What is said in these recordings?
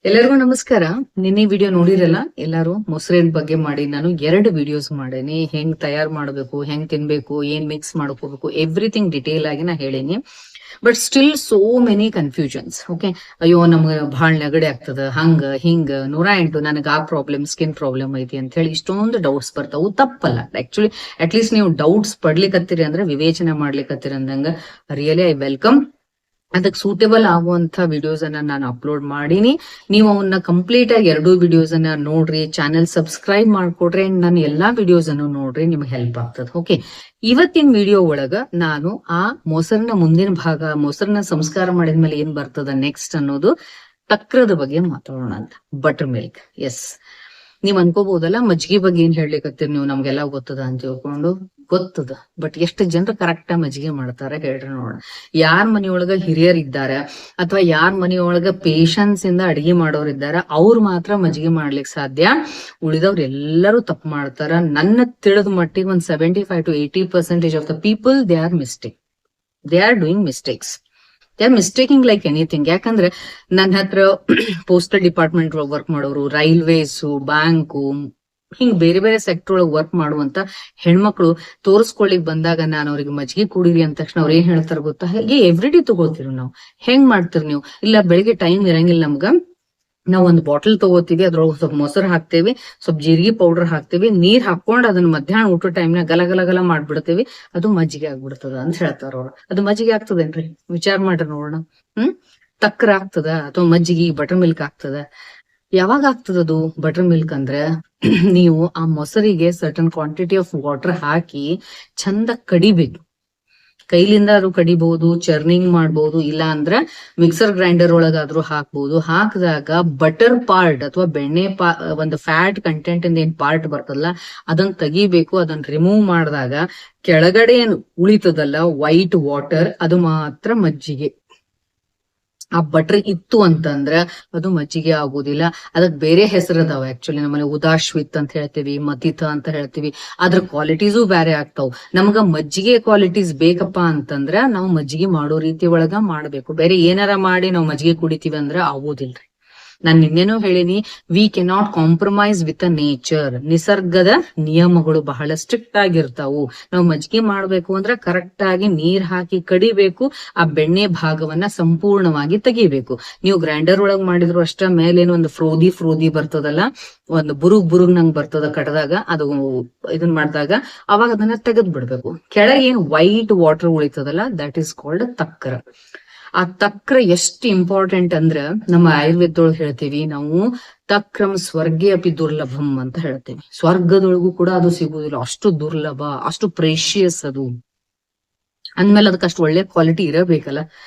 ಎಲ್ಲರಿಗೂ ನಮಸ್ಕಾರ. ನಿನ್ನೆ ವಿಡಿಯೋ ನೋಡಿರಲ್ಲ ಎಲ್ಲಾರು ಮೊಸರಿನ ಬಗ್ಗೆ ಮಾಡಿ ನಾನು 2 ವಿಡಿಯೋಸ್ ಮಾಡೇನಿ. ಹೆಂಗ್ ತಯಾರು ಮಾಡಬೇಕು, ಹೆಂಗ್ ತಿನ್ಬೇಕು, ಏನ್ ಮಿಕ್ಸ್ ಮಾಡ್ಕೋಬೇಕು, ಎವ್ರಿಥಿಂಗ್ ಡಿಟೇಲ್ ಆಗಿ ನಾ ಹೇಳೇನಿ. But still so many confusions. Okay, ಅಯ್ಯೋ ನಮ್ಗೆ ಬಹಳ ನೆಗಡಿ ಆಗ್ತದ, ಹಂಗ ಹಿಂಗ 108 ನನಗೆ ಆ ಪ್ರಾಬ್ಲಮ್, ಸ್ಕಿನ್ ಪ್ರಾಬ್ಲಮ್ ಐತಿ ಅಂತ ಹೇಳಿ ಇಷ್ಟೊಂದು ಡೌಟ್ಸ್ ಬರ್ತಾವು. ತಪ್ಪಲ್ಲ ಆಕ್ಚುಲಿ. ಅಟ್ಲೀಸ್ಟ್ ನೀವು ಡೌಟ್ಸ್ ಪಡ್ಲಿಕ್ಕತ್ತೀರಿ ಅಂದ್ರೆ, ವಿವೇಚನೆ ಮಾಡ್ಲಿಕ್ಕತ್ತೀರಿ ಅಂದಂಗ ರಿಯಲಿ ಐ ವೆಲ್ಕಮ್. ಅದಕ್ಕೆ ಸೂಟೇಬಲ್ ಆಗುವಂತ ವಿಡಿಯೋಸ್ ಅನ್ನ ನಾನು ಅಪ್ಲೋಡ್ ಮಾಡೀನಿ. ನೀವು ಅವನ್ನ ಕಂಪ್ಲೀಟ್ ಆಗಿ 2 ವಿಡಿಯೋಸ್ ಅನ್ನ ನೋಡ್ರಿ, ಚಾನೆಲ್ ಸಬ್ಸ್ಕ್ರೈಬ್ ಮಾಡ್ಕೊಡ್ರಿ, ನಾನು ಎಲ್ಲಾ ವಿಡಿಯೋಸ್ ಅನ್ನು ನೋಡ್ರಿ, ನಿಮ್ಗೆ ಹೆಲ್ಪ್ ಆಗ್ತದೆ. ಓಕೆ, ಇವತ್ತಿನ ವಿಡಿಯೋ ಒಳಗ ನಾನು ಆ ಮೊಸರಿನ ಮುಂದಿನ ಭಾಗ, ಮೊಸರನ್ನ ಸಂಸ್ಕಾರ ಮಾಡಿದ್ಮೇಲೆ ಏನ್ ಬರ್ತದ ನೆಕ್ಸ್ಟ್ ಅನ್ನೋದು ತಕ್ರದ ಬಗ್ಗೆ ಮಾತಾಡೋಣ ಅಂತ. Butter milk. ಎಸ್, ನೀವ್ ಅನ್ಕೋಬಹುದಲ್ಲ ಮಜ್ಜಿಗೆ ಬಗ್ಗೆ ಏನ್ ಹೇಳ್ಲಿಕ್ಕತ್ತೀರಿ ನೀವು, ನಮ್ಗೆಲ್ಲ ಗೊತ್ತದ ಅಂತ ತಿಳ್ಕೊಂಡು. ಗೊತ್ತದ, ಬಟ್ ಎಷ್ಟು ಜನರು ಕರೆಕ್ಟ್ ಮಜ್ಜಿಗೆ ಮಾಡ್ತಾರೆ ಹೇಳ್ರಿ ನೋಡೋಣ. ಯಾರ ಮನೆಯೊಳಗ ಹಿರಿಯರ್ ಇದ್ದಾರೆ ಅಥವಾ ಯಾರ ಮನೆಯೊಳಗ ಪೇಶನ್ಸ್ ಇಂದ ಅಡಿಗೆ ಮಾಡೋರ್ ಇದ್ದಾರ, ಅವ್ರು ಮಾತ್ರ ಮಜ್ಜಿಗೆ ಮಾಡ್ಲಿಕ್ಕೆ ಸಾಧ್ಯ. ಉಳಿದವ್ರು ಎಲ್ಲರೂ ತಪ್ಪು ಮಾಡ್ತಾರ. ನನ್ನ ತಿಳಿದ ಮಟ್ಟಿಗೆ ಒಂದ್ 75 to 80% of the people they are doing mistakes. They are ಮಿಸ್ಟೇಕಿಂಗ್ like anything. ಯಾಕಂದ್ರೆ ನನ್ನ ಹತ್ರ ಪೋಸ್ಟಲ್ ಡಿಪಾರ್ಟ್ಮೆಂಟ್ ಒಳಗೆ ವರ್ಕ್ ಮಾಡೋರು, ರೈಲ್ವೇಸು, ಬ್ಯಾಂಕು, ಹಿಂಗ್ ಬೇರೆ ಬೇರೆ ಸೆಕ್ಟರ್ ಒಳಗೆ ವರ್ಕ್ ಮಾಡುವಂತ ಹೆಣ್ಮಕ್ಳು ತೋರಿಸ್ಕೊಳ್ಳಿಕ್ ಬಂದಾಗ ನಾನು ಅವ್ರಿಗೆ ಮಜ್ಜಿಗೆ ಕುಡೀರಿ ಅಂದ ತಕ್ಷಣ ಅವ್ರು ಏನ್ ಹೇಳ್ತಾರ ಗೊತ್ತಾ, ಹೇಗೆ ಎವ್ರಿಡೇ ತಗೋತೀರಿ ನಾವು, ಹೆಂಗ್ ಮಾಡ್ತೀರಿ ನೀವು? ಇಲ್ಲ, ಬೆಳಿಗ್ಗೆ ಟೈಮ್ ಇರಂಗಿಲ್ಲ ನಮ್ಗ, ನಾವ್ ಒಂದು ಬಾಟಲ್ ತಗೋತೀವಿ, ಅದ್ರೊಳಗೆ ಸ್ವಲ್ಪ ಮೊಸರು ಹಾಕ್ತೇವಿ, ಸ್ವಲ್ಪ ಜೀರಿಗೆ ಪೌಡರ್ ಹಾಕ್ತೇವಿ, ನೀರ್ ಹಾಕೊಂಡ್ ಅದನ್ನ ಮಧ್ಯಾಹ್ನ ಊಟ ಟೈಮ್ನಾಗ ಗಲ ಮಾಡ್ಬಿಡ್ತೇವಿ, ಅದು ಮಜ್ಜಿಗೆ ಆಗ್ಬಿಡ್ತದ ಅಂತ ಹೇಳ್ತಾರ ಅವ್ರು. ಅದು ಮಜ್ಜಿಗೆ ಆಗ್ತದೇನ್ರಿ? ವಿಚಾರ ಮಾಡ್ರಿ ನೋಡೋಣ. ತಕ್ರ ಆಗ್ತದ ಅಥವಾ ಮಜ್ಜಿಗೆ ಬಟರ್ ಮಿಲ್ಕ್ ಆಗ್ತದ? ಯಾವಾಗ ಆಗ್ತದದು ಬಟರ್ ಮಿಲ್ಕ್ ಅಂದ್ರೆ, ನೀವು ಆ ಮೊಸರಿಗೆ ಸರ್ಟನ್ ಕ್ವಾಂಟಿಟಿ ಆಫ್ ವಾಟರ್ ಹಾಕಿ ಚಂದ ಕಡಿಬೇಕು. ಕೈಲಿಂದ ಆದ್ರೂ ಕಡಿಬಹುದು, ಚರ್ನಿಂಗ್ ಮಾಡ್ಬೋದು, ಇಲ್ಲ ಅಂದ್ರ ಮಿಕ್ಸರ್ ಗ್ರೈಂಡರ್ ಒಳಗಾದ್ರೂ ಹಾಕ್ಬಹುದು. ಹಾಕಿದಾಗ ಬಟರ್ ಪಾರ್ಟ್ ಅಥವಾ ಬೆಣ್ಣೆ ಒಂದು ಫ್ಯಾಟ್ ಕಂಟೆಂಟ್ ಇಂದ ಏನ್ ಪಾರ್ಟ್ ಬರ್ತದಲ್ಲ ಅದನ್ನ ತೆಗಿಬೇಕು. ಅದನ್ನ ರಿಮೂವ್ ಮಾಡಿದಾಗ ಕೆಳಗಡೆ ಏನ್ ಉಳಿತದಲ್ಲ ವೈಟ್ ವಾಟರ್, ಅದು ಮಾತ್ರ ಮಜ್ಜಿಗೆ. ಆ ಬಟರ್ ಇತ್ತು ಅಂತಂದ್ರ ಅದು ಮಜ್ಜಿಗೆ ಆಗೋದಿಲ್ಲ. ಅದಕ್ ಬೇರೆ ಹೆಸರದಾವ ಆಕ್ಚುಲಿ. ನಮ್ಮಲ್ಲಿ ಉದಾಶ್ವಿತ್ ಅಂತ ಹೇಳ್ತೀವಿ, ಮತಿತ ಅಂತ ಹೇಳ್ತೀವಿ. ಅದ್ರ ಕ್ವಾಲಿಟೀಸು ಬೇರೆ ಆಗ್ತಾವ್. ನಮ್ಗ ಮಜ್ಜಿಗೆ ಕ್ವಾಲಿಟೀಸ್ ಬೇಕಪ್ಪ ಅಂತಂದ್ರ ನಾವು ಮಜ್ಜಿಗೆ ಮಾಡೋ ರೀತಿ ಒಳಗ ಮಾಡ್ಬೇಕು. ಬೇರೆ ಏನಾರ ಮಾಡಿ ನಾವು ಮಜ್ಜಿಗೆ ಕುಡಿತೀವಿ ಅಂದ್ರ ಆಗೋದಿಲ್ರಿ. ನಾನ್ ನಿನ್ನೆನೂ ಹೇಳಿನಿ, we cannot compromise with a nature. ನಿಸರ್ಗದ ನಿಯಮಗಳು ಬಹಳ ಸ್ಟ್ರಿಕ್ಟ್ ಆಗಿರ್ತಾವು. ನಾವು ಮಜ್ಜಿಗೆ ಮಾಡ್ಬೇಕು ಅಂದ್ರೆ ಕರೆಕ್ಟ್ ಆಗಿ ನೀರ್ ಹಾಕಿ ಕಡಿಬೇಕು, ಆ ಬೆಣ್ಣೆ ಭಾಗವನ್ನ ಸಂಪೂರ್ಣವಾಗಿ ತೆಗಿಬೇಕು. ನೀವು ಗ್ರೈಂಡರ್ ಒಳಗ್ ಮಾಡಿದ್ರು ಅಷ್ಟ, ಮೇಲೇನು ಒಂದು ಫ್ರೋದಿ ಬರ್ತದಲ್ಲ, ಒಂದು ಬುರುಗ್ ನಂಗ್ ಬರ್ತದ ಕಟ್ಟದಾಗ, ಅದು ಇದನ್ ಮಾಡಿದಾಗ ಅವಾಗ ಅದನ್ನ ತೆಗೆದ್ ಬಿಡ್ಬೇಕು. ಕೆಳಗೆ ಏನ್ ವೈಟ್ ವಾಟರ್ ಉಳಿತದಲ್ಲ, ದಟ್ ಈಸ್ ಕಾಲ್ಡ್ ತಕ್ರ. ಆ ತಕ್ರ ಎಷ್ಟು ಇಂಪಾರ್ಟೆಂಟ್ ಅಂದ್ರ, ನಮ್ಮ ಆಯುರ್ವೇದದೊಳಗೆ ಹೇಳ್ತೀವಿ ನಾವು, ತಕ್ರಂ ಸ್ವರ್ಗೇ ಅಪಿ ದುರ್ಲಭಂ ಅಂತ ಹೇಳ್ತೇವೆ. ಸ್ವರ್ಗದೊಳಗೂ ಕೂಡ ಅದು ಸಿಗುದಿಲ್ಲ, ಅಷ್ಟು ದುರ್ಲಭ, ಅಷ್ಟು ಪ್ರೇಷಿಯಸ್ ಅದು. ಅಂದ್ಮೇಲೆ ಅದಕ್ಕೆ ಅಷ್ಟು ಒಳ್ಳೆ ಕ್ವಾಲಿಟಿ ಇರಬೇಕಲ್ಲ.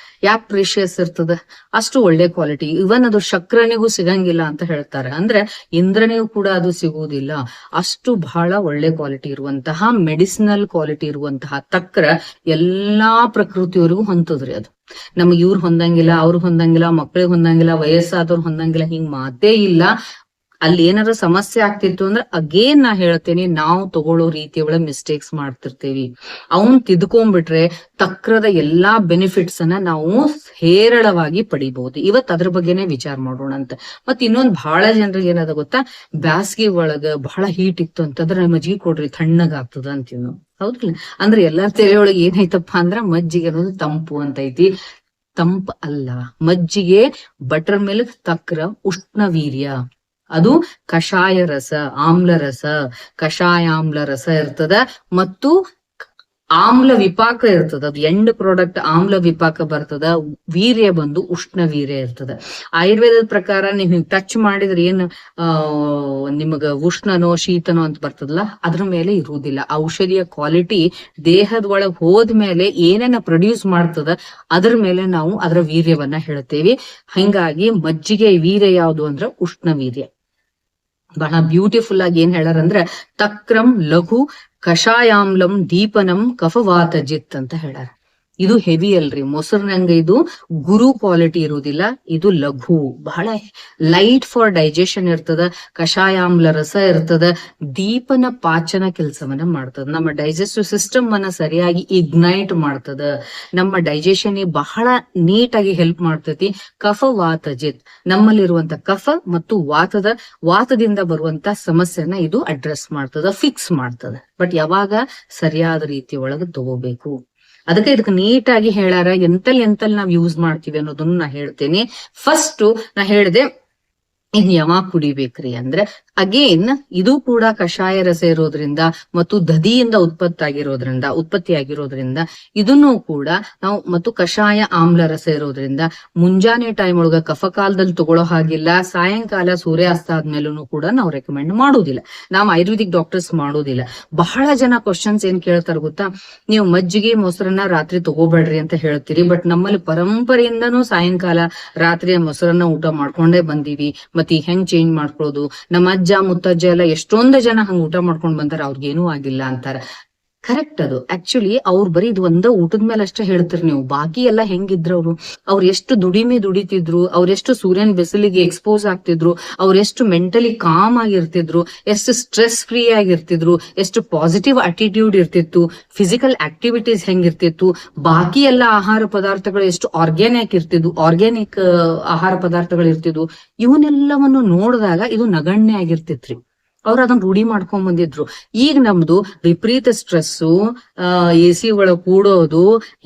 ಯಾಕೆ ಪ್ರೇಷಿಯಸ್ ಇರ್ತದ? ಅಷ್ಟು ಒಳ್ಳೆ ಕ್ವಾಲಿಟಿ. ಇವನ್ ಅದು ಶಕ್ರನಿಗೂ ಸಿಗಂಗಿಲ್ಲ ಅಂತ ಹೇಳ್ತಾರೆ. ಅಂದ್ರೆ ಇಂದ್ರನಿಗೂ ಕೂಡ ಅದು ಸಿಗುವುದಿಲ್ಲ. ಅಷ್ಟು ಬಹಳ ಒಳ್ಳೆ ಕ್ವಾಲಿಟಿ ಇರುವಂತಹ, ಮೆಡಿಸಿನಲ್ ಕ್ವಾಲಿಟಿ ಇರುವಂತಹ ತಕ್ರ ಎಲ್ಲಾ ಪ್ರಕೃತಿಯವರಿಗೂ ಹೊಂದದ್ರಿ. ಅದು ನಮ್ಗೆ ಇವ್ರು ಹೊಂದಂಗಿಲ್ಲ, ಅವ್ರು ಹೊಂದಂಗಿಲ್ಲ, ಮಕ್ಳಿಗೆ ಹೊಂದಂಗಿಲ್ಲ, ವಯಸ್ಸಾದವ್ರು ಹೊಂದಂಗಿಲ್ಲ, ಹಿಂಗ್ ಮಾತೇ ಇಲ್ಲ. ಅಲ್ಲಿ ಏನಾರ ಸಮಸ್ಯೆ ಆಗ್ತಿತ್ತು ಅಂದ್ರೆ ಅಗೇನ್ ನಾ ಹೇಳ್ತೇನೆ, ನಾವು ತಗೊಳ್ಳೋ ರೀತಿ ಒಳಗೆ ಮಿಸ್ಟೇಕ್ಸ್ ಮಾಡ್ತಿರ್ತೀವಿ. ಅವನ್ ತಿದ್ಕೊಂಡ್ಬಿಟ್ರೆ ತಕ್ರದ ಎಲ್ಲಾ ಬೆನಿಫಿಟ್ಸ್ ಅನ್ನ ನಾವು ಹೇರಳವಾಗಿ ಪಡಿಬಹುದು. ಇವತ್ ಅದ್ರ ಬಗ್ಗೆನೆ ವಿಚಾರ ಮಾಡೋಣ ಅಂತ. ಮತ್ ಇನ್ನೊಂದ್ ಬಹಳ ಜನರಿಗೆ ಏನದ ಗೊತ್ತಾ, ಬ್ಯಾಸ್ಗೆ ಒಳಗ ಬಹಳ ಹೀಟ್ ಇತ್ತು ಅಂತಂದ್ರೆ ಮಜ್ಜಿಗೆ ಕೊಡ್ರಿ ತಣ್ಣಗ ಆಗ್ತದ ಅಂತೀವಿ ನಾವು. ಹೌದಿಲ್ಲ? ಅಂದ್ರೆ ಎಲ್ಲಾರ ತೆರೆಯೊಳಗೆ ಏನೈತಪ್ಪ ಅಂದ್ರ ಮಜ್ಜಿಗೆ ಅನ್ನೋದು ತಂಪು ಅಂತ ಐತಿ. ತಂಪು ಅಲ್ಲ. ಮಜ್ಜಿಗೆ, ಬಟರ್ ಮಿಲ್ಕ್, ತಕ್ರ ಉಷ್ಣವೀರ್ಯ. ಅದು ಕಷಾಯ ರಸ, ಆಮ್ಲ ರಸ, ಕಷಾಯಾಮ್ಲ ರಸ ಇರ್ತದ, ಮತ್ತು ಆಮ್ಲ ವಿಪಾಕ ಇರ್ತದ. ಅದು ಎಂಡ್ ಪ್ರಾಡಕ್ಟ್ ಆಮ್ಲ ವಿಪಾಕ ಬರ್ತದ. ವೀರ್ಯ ಬಂದು ಉಷ್ಣ ವೀರ್ಯ ಇರ್ತದ. ಆಯುರ್ವೇದದ ಪ್ರಕಾರ ನೀವು ಟಚ್ ಮಾಡಿದ್ರೆ ಏನ್ ನಿಮಗ ಉಷ್ಣನೋ ಶೀತನೋ ಅಂತ ಬರ್ತದಲ್ಲ, ಅದ್ರ ಮೇಲೆ ಇರುವುದಿಲ್ಲ. ಔಷಧಿಯ ಕ್ವಾಲಿಟಿ ದೇಹದ ಒಳಗ್ ಹೋದ್ಮೇಲೆ ಏನೇನ ಪ್ರೊಡ್ಯೂಸ್ ಮಾಡ್ತದ ಅದ್ರ ಮೇಲೆ ನಾವು ಅದರ ವೀರ್ಯವನ್ನ ಹೇಳ್ತೇವಿ. ಹಿಂಗಾಗಿ ಮಜ್ಜಿಗೆ ವೀರ್ಯ ಯಾವುದು ಅಂದ್ರ ಉಷ್ಣ ವೀರ್ಯ. ಬಹಳ ಬ್ಯೂಟಿಫುಲ್ ಆಗಿ ಏನ್ ಹೇಳಾರಂದ್ರ, ತಕ್ರಂ ಲಘು ಕಷಾಯಾಮ್ಲಂ ದೀಪನಂ ಕಫವಾತಜಿತ್ ಅಂತ ಹೇಳಾರ. ಇದು ಹೆವಿ ಅಲ್ರಿ. ಮೊಸರಿನಂಗ ಇದು ಗುರು ಕ್ವಾಲಿಟಿ ಇರುವುದಿಲ್ಲ, ಇದು ಲಘು, ಬಹಳ ಲೈಟ್ ಫಾರ್ ಡೈಜೆಷನ್ ಇರ್ತದ. ಕಷಾಯಾಮ್ಲ ರಸ ಇರ್ತದ, ದೀಪನ ಪಾಚನ ಕೆಲಸವನ್ನ ಮಾಡ್ತದ, ನಮ್ಮ ಡೈಜೆಸ್ಟಿವ್ ಸಿಸ್ಟಮ್ ಅನ್ನ ಸರಿಯಾಗಿ ಇಗ್ನೈಟ್ ಮಾಡ್ತದ, ನಮ್ಮ ಡೈಜೆಷನ್ ಬಹಳ ನೀಟಾಗಿ ಹೆಲ್ಪ್ ಮಾಡ್ತೈತಿ. ಕಫ ವಾತ ಜಿತ್, ನಮ್ಮಲ್ಲಿರುವಂತ ಕಫ ಮತ್ತು ವಾತದಿಂದ ಬರುವಂತ ಸಮಸ್ಯೆನ ಇದು ಅಡ್ರೆಸ್ ಮಾಡ್ತದ, ಫಿಕ್ಸ್ ಮಾಡ್ತದ. ಬಟ್ ಯಾವಾಗ ಸರಿಯಾದ ರೀತಿ ಒಳಗೆ ತಗೋಬೇಕು. ಅದಕ್ಕೆ ಇದಕ್ಕೆ ನೀಟಾಗಿ ಹೇಳಾರ. ಎಂತಲ್ ನಾವ್ ಯೂಸ್ ಮಾಡ್ತೀವಿ ಅನ್ನೋದನ್ನ ನಾ ಹೇಳ್ತೇನೆ. ಫಸ್ಟ್ ನಾ ಹೇಳ್ದೆ ಇನ್ ಯಾವಾಗ ಕುಡಿಬೇಕ್ರಿ ಅಂದ್ರೆ, ಅಗೇನ್ ಇದು ಕೂಡ ಕಷಾಯ ರಸ ಇರೋದ್ರಿಂದ ಮತ್ತು ದಧಿಯಿಂದ ಉತ್ಪತ್ತಿ ಆಗಿರೋದ್ರಿಂದ ಇದನ್ನು ಕೂಡ ನಾವು, ಮತ್ತು ಕಷಾಯ ಆಮ್ಲ ರಸ ಇರೋದ್ರಿಂದ ಮುಂಜಾನೆ ಟೈಮ್ ಒಳಗ ಕಫಕಾಲದಲ್ಲಿ ತಗೊಳ್ಳೋ ಹಾಗಿಲ್ಲ. ಸಾಯಂಕಾಲ ಸೂರ್ಯಾಸ್ತ ಆದ್ಮೇಲೂ ಕೂಡ ನಾವು ರೆಕಮೆಂಡ್ ಮಾಡೋದಿಲ್ಲ, ನಾವು ಆಯುರ್ವೇದಿಕ್ ಡಾಕ್ಟರ್ಸ್ ಮಾಡೋದಿಲ್ಲ. ಬಹಳ ಜನ ಕ್ವಶನ್ಸ್ ಏನ್ ಕೇಳ್ತಾರ ಗೊತ್ತಾ, ನೀವು ಮಜ್ಜಿಗೆ ಮೊಸರನ್ನ ರಾತ್ರಿ ತಗೋಬೇಡ್ರಿ ಅಂತ ಹೇಳ್ತೀರಿ, ಬಟ್ ನಮ್ಮಲ್ಲಿ ಪರಂಪರೆಯಿಂದನೂ ಸಾಯಂಕಾಲ ರಾತ್ರಿ ಮೊಸರನ್ನ ಊಟ ಮಾಡ್ಕೊಂಡೇ ಬಂದೀವಿ, ಮತ್ತೆ ಹೆಂಗ್ ಚೇಂಜ್ ಮಾಡ್ಕೊಳ್ಳೋದು? ನಮ್ಮ ಅಜ್ಜ ಮುತ್ತಜ್ಜ ಎಲ್ಲ ಎಷ್ಟೊಂದು ಜನ ಹಂಗ ಊಟ ಮಾಡ್ಕೊಂಡ್ ಬಂದಾರ, ಅವ್ರಿಗೇನೂ ಆಗಿಲ್ಲ ಅಂತಾರ. ಕರೆಕ್ಟ್ ಅದು. ಆಕ್ಚುಲಿ ಅವ್ರು ಬರೀ ಇದು ಒಂದ ಊಟದ ಮೇಲೆ ಅಷ್ಟೇ ಹೇಳ್ತೀರಿ ನೀವು, ಬಾಕಿ ಎಲ್ಲ ಹೆಂಗಿದ್ರು ಅವ್ರು ಎಷ್ಟು ದುಡಿತಿದ್ರು, ಅವ್ರೆಷ್ಟು ಸೂರ್ಯನ ಬಿಸಿಲಿಗೆ ಎಕ್ಸ್ಪೋಸ್ ಆಗ್ತಿದ್ರು, ಅವ್ರೆಷ್ಟು ಮೆಂಟಲಿ ಕಾಮ್ ಆಗಿರ್ತಿದ್ರು, ಎಷ್ಟು ಸ್ಟ್ರೆಸ್ ಫ್ರೀ ಆಗಿರ್ತಿದ್ರು, ಎಷ್ಟು ಪಾಸಿಟಿವ್ ಅಟಿಟ್ಯೂಡ್ ಇರ್ತಿತ್ತು, ಫಿಸಿಕಲ್ ಆಕ್ಟಿವಿಟೀಸ್ ಹೆಂಗಿರ್ತಿತ್ತು, ಬಾಕಿ ಎಲ್ಲ ಆಹಾರ ಪದಾರ್ಥಗಳು ಎಷ್ಟು ಆರ್ಗ್ಯಾನಿಕ್ ಆಹಾರ ಪದಾರ್ಥಗಳು ಇರ್ತಿದ್ವು. ಇವನ್ನೆಲ್ಲವನ್ನು ನೋಡಿದಾಗ ಇದು ನಗಣ್ಯ ಆಗಿರ್ತಿತ್ರಿ. ಅವ್ರು ಅದನ್ನ ರೂಢಿ ಮಾಡ್ಕೊಂಡ್ ಬಂದಿದ್ರು. ಈಗ ನಮ್ದು ವಿಪರೀತ ಸ್ಟ್ರೆಸ್ಸು, AC ಒಳಗ್ ಕೂಡೋದು,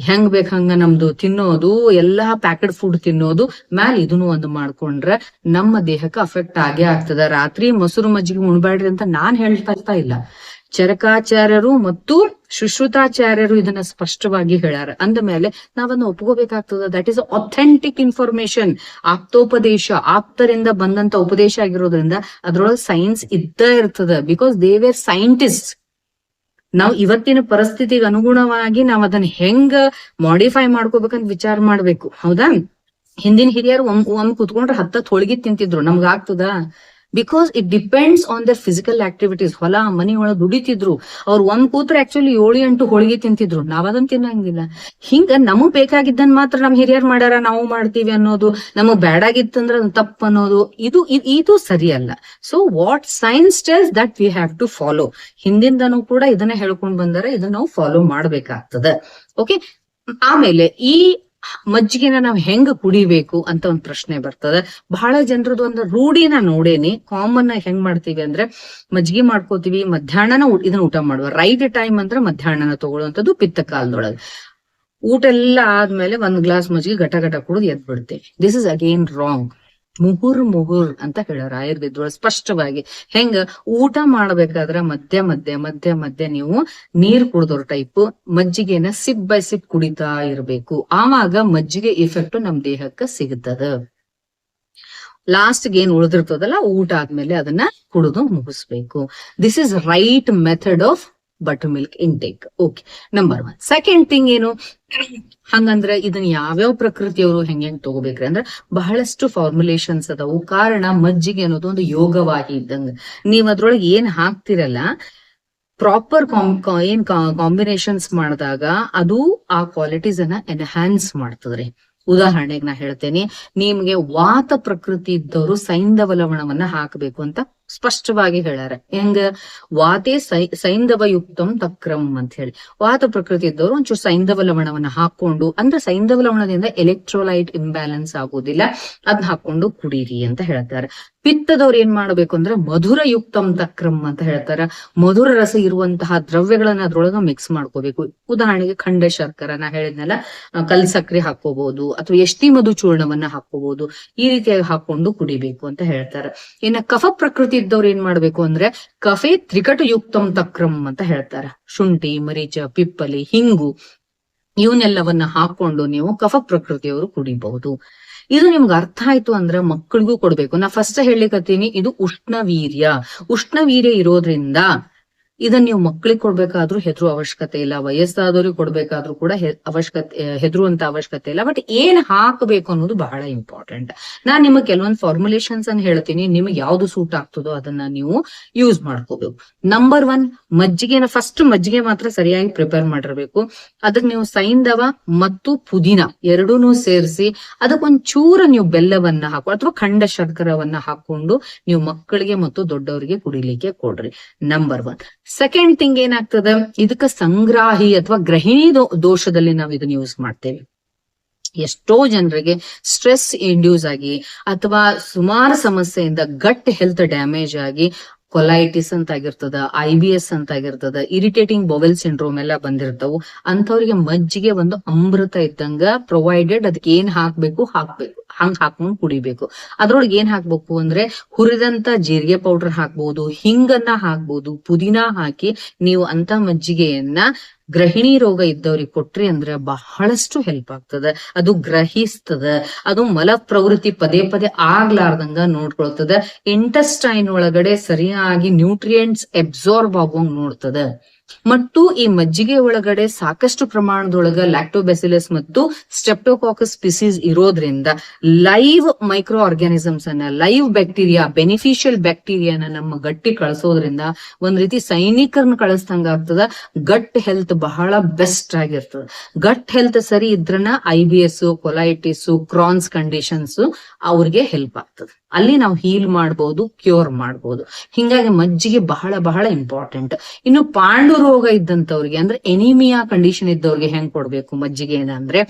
ಹೆಂಗ್ ಬೇಕಂಗ ನಮ್ದು ತಿನ್ನೋದು, ಎಲ್ಲಾ ಪ್ಯಾಕೆಟ್ ಫುಡ್ ತಿನ್ನೋದು, ಮ್ಯಾಲ ಇದನ್ನು ಒಂದು ಮಾಡ್ಕೊಂಡ್ರೆ ನಮ್ಮ ದೇಹಕ್ಕೆ ಅಫೆಕ್ಟ್ ಆಗೇ ಆಗ್ತದ. ರಾತ್ರಿ ಮೊಸರು ಮಜ್ಜಿಗೆ ಉಣ್ಬೇಡ್ರಿ ಅಂತ ನಾನ್ ಹೇಳ್ತಾ ಇಲ್ಲ, ಚರಕಾಚಾರ್ಯರು ಮತ್ತು ಸುಶ್ರುತಾಚಾರ್ಯರು ಇದನ್ನ ಸ್ಪಷ್ಟವಾಗಿ ಹೇಳ್ಯಾರ. ಅಂದ ಮೇಲೆ ನಾವನ್ನ ಒಪ್ಕೋಬೇಕಾಗ್ತದ. ದಟ್ ಈಸ್ ಅಥೆಂಟಿಕ್ ಇನ್ಫಾರ್ಮೇಶನ್, ಆಪ್ತೋಪದೇಶ, ಆಪ್ತರಿಂದ ಬಂದಂತ ಉಪದೇಶ ಆಗಿರೋದ್ರಿಂದ ಅದ್ರೊಳಗೆ ಸೈನ್ಸ್ ಇದ್ದ ಇರ್ತದ. Because they were scientist. ನಾವು ಇವತ್ತಿನ ಪರಿಸ್ಥಿತಿಗೆ ಅನುಗುಣವಾಗಿ ನಾವ್ ಅದನ್ನ ಹೆಂಗ ಮಾಡಿಫೈ ಮಾಡ್ಕೋಬೇಕಂತ ವಿಚಾರ ಮಾಡ್ಬೇಕು. ಹೌದಾ? ಹಿಂದಿನ ಹಿರಿಯರು ಒಮ್ಮೆ ಕುತ್ಕೊಂಡ್ರೆ 10 ಹೋಳಿಗೆ ತಿಂತಿದ್ರು, ನಮ್ಗ ಆಗ್ತದ? Because it depends on their physical activities. ಹೊಲ ಮನಿ ಒಳಗೆ ದುಡಿತಿದ್ರು, ಅವ್ರು ಒಂದ್ ಕೂತ್ರೆ ಆಕ್ಚುಲಿ 7-8 ಹೋಳಿಗೆ ತಿಂತಿದ್ರು. ನಾವ್ ಅದನ್ನ ತಿನ್ನಂಗಿಲ್ಲ. ಹಿಂಗ ನಮಗ್ ಬೇಕಾಗಿದ್ದನ್ ಮಾತ್ರ ನಮ್ ಹಿರಿಯರ್ ಮಾಡ್ಯಾರ, ನಾವು ಮಾಡ್ತೀವಿ ಅನ್ನೋದು, ನಮಗ್ ಬ್ಯಾಡಾಗಿತ್ತಂದ್ರ ತಪ್ಪು ಅನ್ನೋದು, ಇದು ಸರಿಯಲ್ಲ. So what science tells that we have to follow. ಹಿಂದಿಂದನೂ ಕೂಡ ಇದನ್ನ ಹೇಳ್ಕೊಂಡ್ ಬಂದಾರ, ಇದನ್ನ ನಾವು ಫಾಲೋ ಮಾಡ್ಬೇಕಾಗ್ತದ. ಓಕೆ, ಆಮೇಲೆ ಈ ಮಜ್ಜಿಗೆನ ನಾವ್ ಹೆಂಗ್ ಕುಡಿಬೇಕು ಅಂತ ಒಂದ್ ಪ್ರಶ್ನೆ ಬರ್ತದ. ಬಹಳ ಜನರದ್ದು ಒಂದು ರೂಢಿನ ನೋಡೇನಿ. ಕಾಮನ್ ಆಗಿ ಹೆಂಗ್ ಮಾಡ್ತೀವಿ ಅಂದ್ರೆ, ಮಜ್ಜಿಗೆ ಮಾಡ್ಕೋತೀವಿ, ಮಧ್ಯಾಹ್ನನ ಇದನ್ನ ಊಟ ಮಾಡುವ. ರೈಟ್ ಟೈಮ್ ಅಂದ್ರೆ ಮಧ್ಯಾಹ್ನನ ತಗೊಳ್ಳುವಂಥದ್ದು. ಪಿತ್ತ ಕಾಲದೊಳಗೆ ಊಟ ಎಲ್ಲ ಆದ್ಮೇಲೆ 1 ಗ್ಲಾಸ್ ಮಜ್ಜಿಗೆ ಘಟ ಕುಡಿದು ಎದ್ ಬಿಡ್ತೇವೆ. This is again wrong. ಮುಹುರ್ ಅಂತ ಹೇಳ್ಯಾರ ಆಯುರ್ವೇದದೊಳಗೆ ಸ್ಪಷ್ಟವಾಗಿ. ಹೆಂಗ ಊಟ ಮಾಡ್ಬೇಕಾದ್ರ ಮಧ್ಯ ನೀವು ನೀರ್ ಕುಡ್ದೋರ್ ಟೈಪ್ ಮಜ್ಜಿಗೆನ ಸಿಪ್ ಬೈ ಸಿಪ್ ಕುಡಿತಾ ಇರ್ಬೇಕು. ಆವಾಗ ಮಜ್ಜಿಗೆ ಇಫೆಕ್ಟ್ ನಮ್ ದೇಹಕ್ಕೆ ಸಿಗ್ತದ. ಲಾಸ್ಟ್ ಏನ್ ಉಳಿದಿರ್ತದಲ್ಲ ಊಟ ಆದ್ಮೇಲೆ ಅದನ್ನ ಕುಡಿದು ಮುಗಿಸ್ಬೇಕು. This is right method of buttermilk intake. Okay, number 1. Second thing ಏನು ಹಂಗಂದ್ರೆ, ಇದನ್ನ ಯಾವ್ಯಾವ ಪ್ರಕೃತಿಯವರು ಹೆಂಗ್ ತಗೋಬೇಕ್ರಿ ಅಂದ್ರೆ, ಬಹಳಷ್ಟು ಫಾರ್ಮುಲೇಷನ್ಸ್ ಅದಾವು. ಕಾರಣ ಮಜ್ಜಿಗೆ ಅನ್ನೋದು ಒಂದು ಯೋಗವಾಗಿ ಇದ್ದಂಗ. ನೀವ್ ಅದ್ರೊಳಗೆ ಏನ್ ಹಾಕ್ತಿರಲ್ಲ, ಪ್ರಾಪರ್ ಕಾಂಬಿನೇಷನ್ಸ್ ಮಾಡಿದಾಗ ಅದು ಆ ಕ್ವಾಲಿಟೀಸ್ ಅನ್ನ ಎನ್ಹಾನ್ಸ್ ಮಾಡ್ತದ್ರಿ. ಉದಾಹರಣೆಗೆ ನಾ ಹೇಳ್ತೇನೆ, ನಿಮ್ಗೆ ವಾತ ಪ್ರಕೃತಿ ಇದ್ದವರು ಸೈಂಧವ ಲವಣವನ್ನ ಹಾಕಬೇಕು ಅಂತ ಸ್ಪಷ್ಟವಾಗಿ ಹೇಳ್ಯಾರ. ಹೆಂಗ? ವಾತೆ ಸೈಂಧವ ಯುಕ್ತಂ ತಕ್ರಮ್ ಅಂತ ಹೇಳಿ. ವಾತ ಪ್ರಕೃತಿ ಇದ್ದವರು ಒಂಚೂರು ಸೈಂಧವ ಲವಣವನ್ನ ಹಾಕೊಂಡು, ಅಂದ್ರೆ ಸೈಂಧವ ಲವಣದಿಂದ ಎಲೆಕ್ಟ್ರೋಲೈಟ್ ಇಂಬ್ಯಾಲೆನ್ಸ್ ಆಗೋದಿಲ್ಲ, ಅದನ್ನ ಹಾಕೊಂಡು ಕುಡೀರಿ ಅಂತ ಹೇಳ್ತಾರೆ. ಪಿತ್ತದವ್ರು ಏನ್ ಮಾಡ್ಬೇಕು ಅಂದ್ರೆ ಮಧುರ ಯುಕ್ತಂ ತಕ್ರಮ್ ಅಂತ ಹೇಳ್ತಾರ. ಮಧುರ ರಸ ಇರುವಂತಹ ದ್ರವ್ಯಗಳನ್ನ ಅದ್ರೊಳಗ ಮಿಕ್ಸ್ ಮಾಡ್ಕೋಬೇಕು. ಉದಾಹರಣೆಗೆ ಖಂಡ ಶರ್ಕರ, ನಾ ಹೇಳಿದ್ನಲ್ಲ, ಕಲ್ ಸಕ್ರೆ ಹಾಕೋಬಹುದು, ಅಥವಾ ಎಷ್ಟಿ ಮಧು ಚೂರ್ಣವನ್ನ ಹಾಕೋಬಹುದು. ಈ ರೀತಿಯಾಗಿ ಹಾಕೊಂಡು ಕುಡಿಬೇಕು ಅಂತ ಹೇಳ್ತಾರೆ. ಇನ್ನ ಕಫ ಪ್ರಕೃತಿ ಇದ್ದವ್ರು ಏನ್ ಮಾಡ್ಬೇಕು ಅಂದ್ರೆ ಕಫೆ ತ್ರಿಕಟ ಯುಕ್ತಂ ತಕ್ರಮ್ ಅಂತ ಹೇಳ್ತಾರ. ಶುಂಠಿ, ಮರೀಚ, ಪಿಪ್ಪಲಿ, ಹಿಂಗು ಇವನ್ನೆಲ್ಲವನ್ನ ಹಾಕೊಂಡು ನೀವು ಕಫ ಪ್ರಕೃತಿಯವರು ಕುಡಿಬಹುದು. ಇದು ನಿಮ್ಗೆ ಅರ್ಥ ಆಯ್ತು ಅಂದ್ರೆ ಮಕ್ಕಳಿಗೂ ಕೊಡ್ಬೇಕು. ನಾ ಫಸ್ಟ್ ಹೇಳಿಕತ್ತೀನಿ, ಇದು ಉಷ್ಣವೀರ್ಯ ಇರೋದ್ರಿಂದ ಇದನ್ನ ನೀವು ಮಕ್ಕಳಿಗೆ ಕೊಡ್ಬೇಕಾದ್ರೂ ಹೆದರುವ ಅವಶ್ಯಕತೆ ಇಲ್ಲ, ವಯಸ್ಸಾದವ್ರಿಗೆ ಕೊಡ್ಬೇಕಾದ್ರೂ ಕೂಡ ಹೆದರುವಂತ ಅವಶ್ಯಕತೆ ಇಲ್ಲ. ಬಟ್ ಏನ್ ಹಾಕಬೇಕು ಅನ್ನೋದು ಬಹಳ ಇಂಪಾರ್ಟೆಂಟ್. ನಾನ್ ನಿಮಗೆ ಕೆಲವೊಂದು ಫಾರ್ಮುಲೇಷನ್ಸ್ ಅನ್ನು ಹೇಳ್ತೀನಿ, ನಿಮಗೆ ಯಾವ್ದು ಸೂಟ್ ಆಗ್ತದೋ ಅದನ್ನ ನೀವು ಯೂಸ್ ಮಾಡ್ಕೋಬೇಕು. ನಂಬರ್ 1, ಮಜ್ಜಿಗೆನ ಫಸ್ಟ್ ಮಜ್ಜಿಗೆ ಮಾತ್ರ ಸರಿಯಾಗಿ ಪ್ರಿಪೇರ್ ಮಾಡಿರ್ಬೇಕು. ಅದಕ್ಕೆ ನೀವು ಸೈಂಧವ ಮತ್ತು ಪುದೀನ ಎರಡೂನು ಸೇರಿಸಿ ಅದಕ್ಕೊಂದ್ ಚೂರ ನೀವು ಬೆಲ್ಲವನ್ನ ಹಾಕೋ ಅಥವಾ ಖಂಡ ಶರ್ಕರವನ್ನ ಹಾಕೊಂಡು ನೀವು ಮಕ್ಕಳಿಗೆ ಮತ್ತು ದೊಡ್ಡವರಿಗೆ ಕುಡಿಲಿಕ್ಕೆ ಕೊಡ್ರಿ. ನಂಬರ್ 1. ಸೆಕೆಂಡ್ ಥಿಂಗ್ ಏನಾಗ್ತದ, ಇದಕ್ಕ ಸಂಗ್ರಾಹಿ ಅಥವಾ ಗೃಹಿಣಿ ದೋಷದಲ್ಲಿ ನಾವು ಇದನ್ನ ಯೂಸ್ ಮಾಡ್ತೇವೆ. ಎಷ್ಟೋ ಜನರಿಗೆ ಸ್ಟ್ರೆಸ್ ಇಂಡ್ಯೂಸ್ ಆಗಿ ಅಥವಾ ಸುಮಾರು ಸಮಸ್ಯೆಯಿಂದ ಗಟ್ ಹೆಲ್ತ್ ಡ್ಯಾಮೇಜ್ ಆಗಿ ಕೊಲೈಟಿಸ್ ಅಂತ ಆಗಿರ್ತದ, IBS ಅಂತ ಆಗಿರ್ತದ, ಇರಿಟೇಟಿಂಗ್ ಬೊವೆಲ್ ಸಿಂಡ್ರೋಮ್ ಎಲ್ಲ ಬಂದಿರ್ತಾವು. ಅಂತವ್ರಿಗೆ ಮಜ್ಜಿಗೆ ಒಂದು ಅಮೃತ ಇದ್ದಂಗ, ಪ್ರೊವೈಡೆಡ್ ಅದಕ್ಕೆ ಏನ್ ಹಾಕ್ಬೇಕು ಹಂಗ್ ಹಾಕೊಂಡ್ ಕುಡಿಬೇಕು. ಅದ್ರೊಳಗೆ ಏನ್ ಹಾಕ್ಬೇಕು ಅಂದ್ರೆ ಹುರಿದಂತ ಜೀರಿಗೆ ಪೌಡರ್ ಹಾಕ್ಬಹುದು, ಹಿಂಗನ್ನ ಹಾಕ್ಬಹುದು, ಪುದೀನ ಹಾಕಿ ನೀವು ಅಂತ ಮಜ್ಜಿಗೆಯನ್ನ ಗೃಹಿಣಿ ರೋಗ ಇದ್ದವ್ರಿಗೆ ಕೊಟ್ರಿ ಅಂದ್ರೆ ಬಹಳಷ್ಟು ಹೆಲ್ಪ್ ಆಗ್ತದ. ಅದು ಗ್ರಹಿಸ್ತದ, ಅದು ಮಲ ಪ್ರವೃತ್ತಿ ಪದೇ ಪದೇ ಆಗ್ಲಾರ್ದಂಗ ನೋಡ್ಕೊಳ್ತದ, ಇಂಟೆಸ್ಟೈನ್ ಒಳಗಡೆ ಸರಿಯಾಗಿ ನ್ಯೂಟ್ರಿಯೆಂಟ್ಸ್ ಅಬ್ಸಾರ್ಬ್ ಆಗುವಂಗ್ ನೋಡ್ತದ. ಮತ್ತು ಈ ಮಜ್ಜಿಗೆ ಒಳಗಡೆ ಸಾಕಷ್ಟು ಪ್ರಮಾಣದೊಳಗ ಲ್ಯಾಕ್ಟೋಬೆಸಿಲಸ್ ಮತ್ತು ಸ್ಟೆಪ್ಟೋಕಾಕಸ್ ಸ್ಪೀಸೀಸ್ ಇರೋದ್ರಿಂದ ಲೈವ್ ಮೈಕ್ರೋ ಆರ್ಗ್ಯಾನಿಸಮ್ಸ್ ಅನ್ನ, ಲೈವ್ ಬ್ಯಾಕ್ಟೀರಿಯಾ, ಬೆನಿಫಿಷಿಯಲ್ ಬ್ಯಾಕ್ಟೀರಿಯಾನ ನಮ್ಮ ಗಟ್ಟಿ ಕಳಿಸೋದ್ರಿಂದ ಒಂದ್ ರೀತಿ ಸೈನಿಕರನ್ನ ಕಳಿಸ್ದಂಗ ಆಗ್ತದ. ಗಟ್ ಹೆಲ್ತ್ ಬಹಳ ಬೆಸ್ಟ್ ಆಗಿರ್ತದ. ಗಟ್ ಹೆಲ್ತ್ ಸರಿ ಇದ್ರನ IBS, ಕೊಲೈಟಿಸ್, ಕ್ರಾನ್ಸ್ ಕಂಡೀಷನ್ಸ್ ಅವ್ರಿಗೆ ಹೆಲ್ಪ್ ಆಗ್ತದೆ. ಅಲ್ಲಿ ನಾವು ಹೀಲ್ ಮಾಡ್ಬೋದು, ಕ್ಯೂರ್ ಮಾಡ್ಬೋದು. ಹಿಂಗಾಗಿ ಮಜ್ಜಿಗೆ ಬಹಳ ಬಹಳ ಇಂಪಾರ್ಟೆಂಟ್. ಇನ್ನು ಪಾಂಡು ರೋಗ ಇದ್ದಂತವ್ರಿಗೆ ಅಂದ್ರೆ ಎನಿಮಿಯಾ ಕಂಡೀಷನ್ ಇದ್ದವ್ರಿಗೆ ಹೆಂಗ್ ಕೊಡ್ಬೇಕು ಮಜ್ಜಿಗೆ ಅಂದ್ರೆ,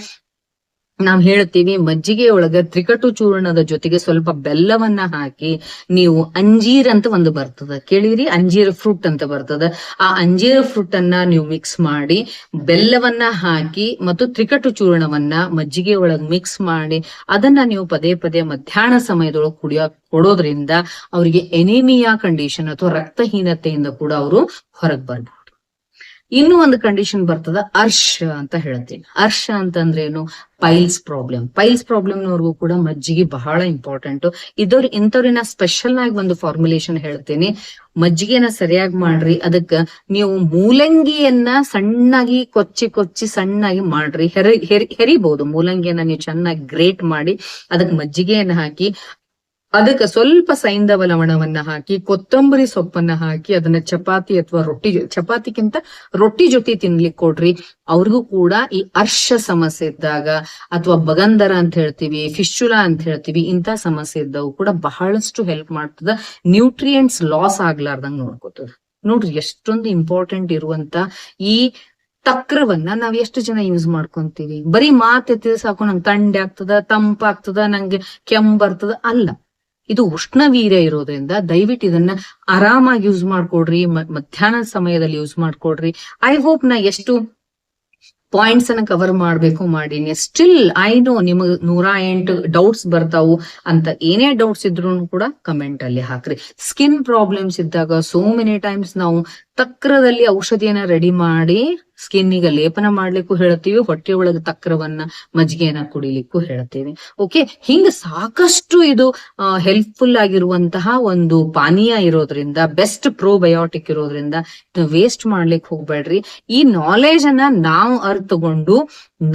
ನಾವ್ ಹೇಳ್ತೀವಿ ಮಜ್ಜಿಗೆ ಒಳಗ ತ್ರಿಕಟು ಚೂರ್ಣದ ಜೊತೆಗೆ ಸ್ವಲ್ಪ ಬೆಲ್ಲವನ್ನ ಹಾಕಿ ನೀವು ಅಂಜೀರ್ ಅಂತ ಒಂದು ಬರ್ತದ, ಕೇಳಿರಿ, ಅಂಜೀರ್ ಫ್ರೂಟ್ ಅಂತ ಬರ್ತದ. ಆ ಅಂಜೀರ್ ಫ್ರೂಟ್ ಅನ್ನ ನೀವು ಮಿಕ್ಸ್ ಮಾಡಿ ಬೆಲ್ಲವನ್ನ ಹಾಕಿ ಮತ್ತು ತ್ರಿಕಟು ಚೂರ್ಣವನ್ನ ಮಜ್ಜಿಗೆ ಒಳಗ್ ಮಿಕ್ಸ್ ಮಾಡಿ ಅದನ್ನ ನೀವು ಪದೇ ಪದೇ ಮಧ್ಯಾಹ್ನ ಸಮಯದೊಳಗೆ ಕೊಡೋದ್ರಿಂದ ಅವರಿಗೆ ಎನಿಮಿಯಾ ಕಂಡೀಷನ್ ಅಥವಾ ರಕ್ತಹೀನತೆಯಿಂದ ಕೂಡ ಅವರು ಹೊರಗೆ ಬರ್ಬೋದು. ಇನ್ನೂ ಒಂದು ಕಂಡೀಷನ್ ಬರ್ತದ, ಅರ್ಶ ಅಂತ ಹೇಳ್ತೀನಿ. ಅರ್ಶ ಅಂತಂದ್ರೆ ಏನು, ಪೈಲ್ಸ್ ಪ್ರಾಬ್ಲಮ್ನವ್ರಿಗೂ ಕೂಡ ಮಜ್ಜಿಗೆ ಬಹಳ ಇಂಪಾರ್ಟೆಂಟ್. ಇಂಥವ್ರಿನ ಸ್ಪೆಷಲ್ ಆಗಿ ಒಂದು ಫಾರ್ಮುಲೇಷನ್ ಹೇಳ್ತೀನಿ. ಮಜ್ಜಿಗೆನ ಸರಿಯಾಗಿ ಮಾಡ್ರಿ. ಅದಕ್ಕ ನೀವು ಮೂಲಂಗಿಯನ್ನ ಸಣ್ಣಾಗಿ ಕೊಚ್ಚಿ ಸಣ್ಣಾಗಿ ಮಾಡ್ರಿ. ಹೆರಿಬಹುದು ಮೂಲಂಗಿಯನ್ನ ನೀವು ಚೆನ್ನಾಗಿ ಗ್ರೇಟ್ ಮಾಡಿ ಅದಕ್ಕೆ ಮಜ್ಜಿಗೆಯನ್ನ ಹಾಕಿ ಅದಕ್ಕೆ ಸ್ವಲ್ಪ ಸೈಂಧವ ಲವಣವನ್ನ ಹಾಕಿ ಕೊತ್ತಂಬರಿ ಸೊಪ್ಪನ್ನ ಹಾಕಿ ಅದನ್ನ ಚಪಾತಿ ಅಥವಾ ಚಪಾತಿಗಿಂತ ರೊಟ್ಟಿ ಜೊತೆ ತಿನ್ಲಿಕ್ಕೆ ಕೊಡ್ರಿ. ಅವ್ರಿಗೂ ಕೂಡ ಈ ಅರ್ಶ ಸಮಸ್ಯೆ ಇದ್ದಾಗ ಅಥವಾ ಬಗಂಧರ ಅಂತ ಹೇಳ್ತೀವಿ, ಫಿಶ್ಚುಲಾ ಅಂತ ಹೇಳ್ತೀವಿ, ಇಂಥ ಸಮಸ್ಯೆ ಇದ್ದವು ಕೂಡ ಬಹಳಷ್ಟು ಹೆಲ್ಪ್ ಮಾಡ್ತದ. ನ್ಯೂಟ್ರಿಯೆಂಟ್ಸ್ ಲಾಸ್ ಆಗ್ಲಾರ್ದಂಗ್ ನೋಡ್ಕೋತದ. ನೋಡ್ರಿ ಎಷ್ಟೊಂದು ಇಂಪಾರ್ಟೆಂಟ್ ಇರುವಂತ ಈ ತಕ್ರವನ್ನ ನಾವ್ ಎಷ್ಟು ಜನ ಯೂಸ್ ಮಾಡ್ಕೊಂತೀವಿ. ಬರೀ ಮಾತೆತ್ತಿದ ಸಾಕು ನಂಗೆ ತಂಡೆ ಆಗ್ತದ, ತಂಪಾಗ್ತದ, ನಂಗೆ ಕೆಮ್ಮು ಬರ್ತದ ಅಲ್ಲ. ಇದು ಉಷ್ಣವೀರ್ಯ ಇರೋದ್ರಿಂದ ದಯವಿಟ್ಟು ಇದನ್ನ ಆರಾಮಾಗಿ ಯೂಸ್ ಮಾಡ್ಕೊಡ್ರಿ. ಮಧ್ಯಾಹ್ನದ ಸಮಯದಲ್ಲಿ ಯೂಸ್ ಮಾಡ್ಕೊಡ್ರಿ. ಐ ಹೋಪ್ ನಾ ಎಷ್ಟು ಪಾಯಿಂಟ್ಸ್ ಅನ್ನ ಕವರ್ ಮಾಡ್ಬೇಕು ಮಾಡೀನಿ. ಸ್ಟಿಲ್ ಐ ನೋ ನಿಮಗ್ 108 ಡೌಟ್ಸ್ ಬರ್ತಾವು ಅಂತ. ಏನೇ ಡೌಟ್ಸ್ ಇದ್ರು ಕೂಡ ಕಮೆಂಟ್ ಅಲ್ಲಿ ಹಾಕ್ರಿ. ಸ್ಕಿನ್ ಪ್ರಾಬ್ಲಮ್ಸ್ ಇದ್ದಾಗ ಸೋ ಮೆನಿ ಟೈಮ್ಸ್ ನಾವು ತಕ್ರದಲ್ಲಿ ಔಷಧಿಯನ್ನ ರೆಡಿ ಮಾಡಿ ಸ್ಕಿನ್ನಿಗೆ ಲೇಪನ ಮಾಡ್ಲಿಕ್ಕೂ ಹೇಳ್ತೀವಿ, ಹೊಟ್ಟೆ ಒಳಗೆ ತಕ್ರವನ್ನ ಮಜ್ಜಿಗೆಯನ್ನ ಕುಡಿಲಿಕ್ಕೂ ಹೇಳ್ತೀವಿ. ಓಕೆ, ಹಿಂಗ ಸಾಕಷ್ಟು ಇದು ಹೆಲ್ಪ್ಫುಲ್ ಆಗಿರುವಂತಹ ಒಂದು ಪಾನೀಯ ಇರೋದ್ರಿಂದ, ಬೆಸ್ಟ್ ಪ್ರೋಬಯೋಟಿಕ್ ಇರೋದ್ರಿಂದ ವೇಸ್ಟ್ ಮಾಡ್ಲಿಕ್ಕೆ ಹೋಗ್ಬೇಡ್ರಿ. ಈ ನಾಲೆಜ್ ಅನ್ನ ನಾವು ಅರ್ಥಕೊಂಡು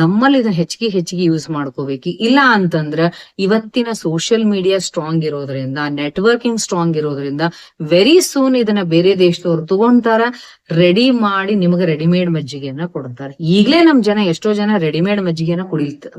ನಮ್ಮಲ್ಲಿ ಇದನ್ನ ಹೆಚ್ಚಿಗೆ ಯೂಸ್ ಮಾಡ್ಕೋಬೇಕು. ಇಲ್ಲ ಅಂತಂದ್ರ ಇವತ್ತಿನ ಸೋಷಿಯಲ್ ಮೀಡಿಯಾ ಸ್ಟ್ರಾಂಗ್ ಇರೋದ್ರಿಂದ, ನೆಟ್ವರ್ಕಿಂಗ್ ಸ್ಟ್ರಾಂಗ್ ಇರೋದ್ರಿಂದ ವೆರಿ ಸೂನ್ ಇದನ್ನ ಬೇರೆ ದೇಶದವ್ರು ತಗೊಂತಾರ, ರೆಡಿ ಮಾಡಿ ನಿಮಗೆ ರೆಡಿಮೇಡ್ ಮಜ್ಜಿಗೆಯನ್ನ ಕೊಡ್ತಾರೆ. ಈಗಲೇ ನಮ್ ಎಷ್ಟೋ ಜನ ರೆಡಿಮೇಡ್ ಮಜ್ಜಿಗೆನ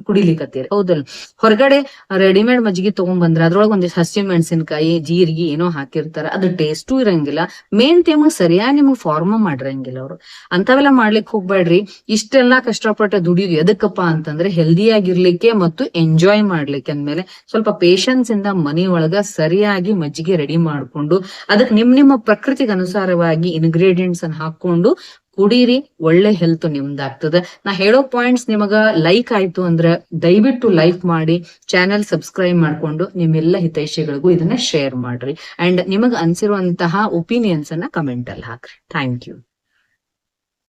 ಕುಡಿಲಿಕ್ಕತ್ತೀರಿ, ಹೌದಲ್ಲ? ಹೊರಗಡೆ ರೆಡಿಮೇಡ್ ಮಜ್ಜಿಗೆ ತಗೊಂಡ್ಬಂದ್ರೆ ಅದ್ರೊಳಗೆ ಒಂದಿಷ್ಟು ಹಸಿ ಮೆಣಸಿನಕಾಯಿ, ಜೀರಿಗೆ ಏನೋ ಹಾಕಿರ್ತಾರ, ಅದು ಟೇಸ್ಟು ಇರಂಗಿಲ್ಲ. ಮೇನ್ ಟೈಮ್ ಸರಿಯಾಗಿ ನಿಮ್ಗೆ ಫಾರ್ಮ ಮಾಡಿರಂಗಿಲ್ಲ ಅವ್ರು. ಅಂತವೆಲ್ಲ ಮಾಡ್ಲಿಕ್ಕೆ ಹೋಗ್ಬೇಡ್ರಿ. ಇಷ್ಟೆಲ್ಲಾ ಕಷ್ಟಪಟ್ಟು ದುಡಿಯೋದು ಎದಕ್ಕಪ್ಪ ಅಂತಂದ್ರೆ ಹೆಲ್ದಿ ಆಗಿರ್ಲಿಕ್ಕೆ ಮತ್ತು ಎಂಜಾಯ್ ಮಾಡ್ಲಿಕ್ಕೆ. ಅಂದ್ಮೇಲೆ ಸ್ವಲ್ಪ ಪೇಶನ್ಸ್ ಇಂದ ಮನೆ ಒಳಗ ಸರಿಯಾಗಿ ಮಜ್ಜಿಗೆ ರೆಡಿ ಮಾಡ್ಕೊಂಡು ಅದಕ್ಕೆ ನಿಮ್ಮ ಪ್ರಕೃತಿಗೆ ಅನುಸಾರವಾಗಿ ಇಂಗ್ರೀಡಿಯೆಂಟ್ಸ್ ಅನ್ನ ಹಾಕೊಂಡು ಕುಡೀರಿ. ಒಳ್ಳೆ ಹೆಲ್ತ್ ನಿಮ್ದಾಗ್ತದೆ. ನಾ ಹೇಳೋ ಪಾಯಿಂಟ್ಸ್ ನಿಮಗ ಲೈಕ್ ಆಯ್ತು ಅಂದ್ರೆ ದಯವಿಟ್ಟು ಲೈಕ್ ಮಾಡಿ, ಚಾನೆಲ್ ಸಬ್ಸ್ಕ್ರೈಬ್ ಮಾಡ್ಕೊಂಡು ನಿಮ್ಮೆಲ್ಲ ಹಿತೈಷಿಗಳಿಗೂ ಇದನ್ನ ಶೇರ್ ಮಾಡ್ರಿ. ಅಂಡ್ ನಿಮಗ್ ಅನ್ಸಿರುವಂತಹ ಒಪಿನಿಯನ್ಸ್ ಅನ್ನ ಕಮೆಂಟ್ ಅಲ್ಲಿ ಹಾಕ್ರಿ. Thank you.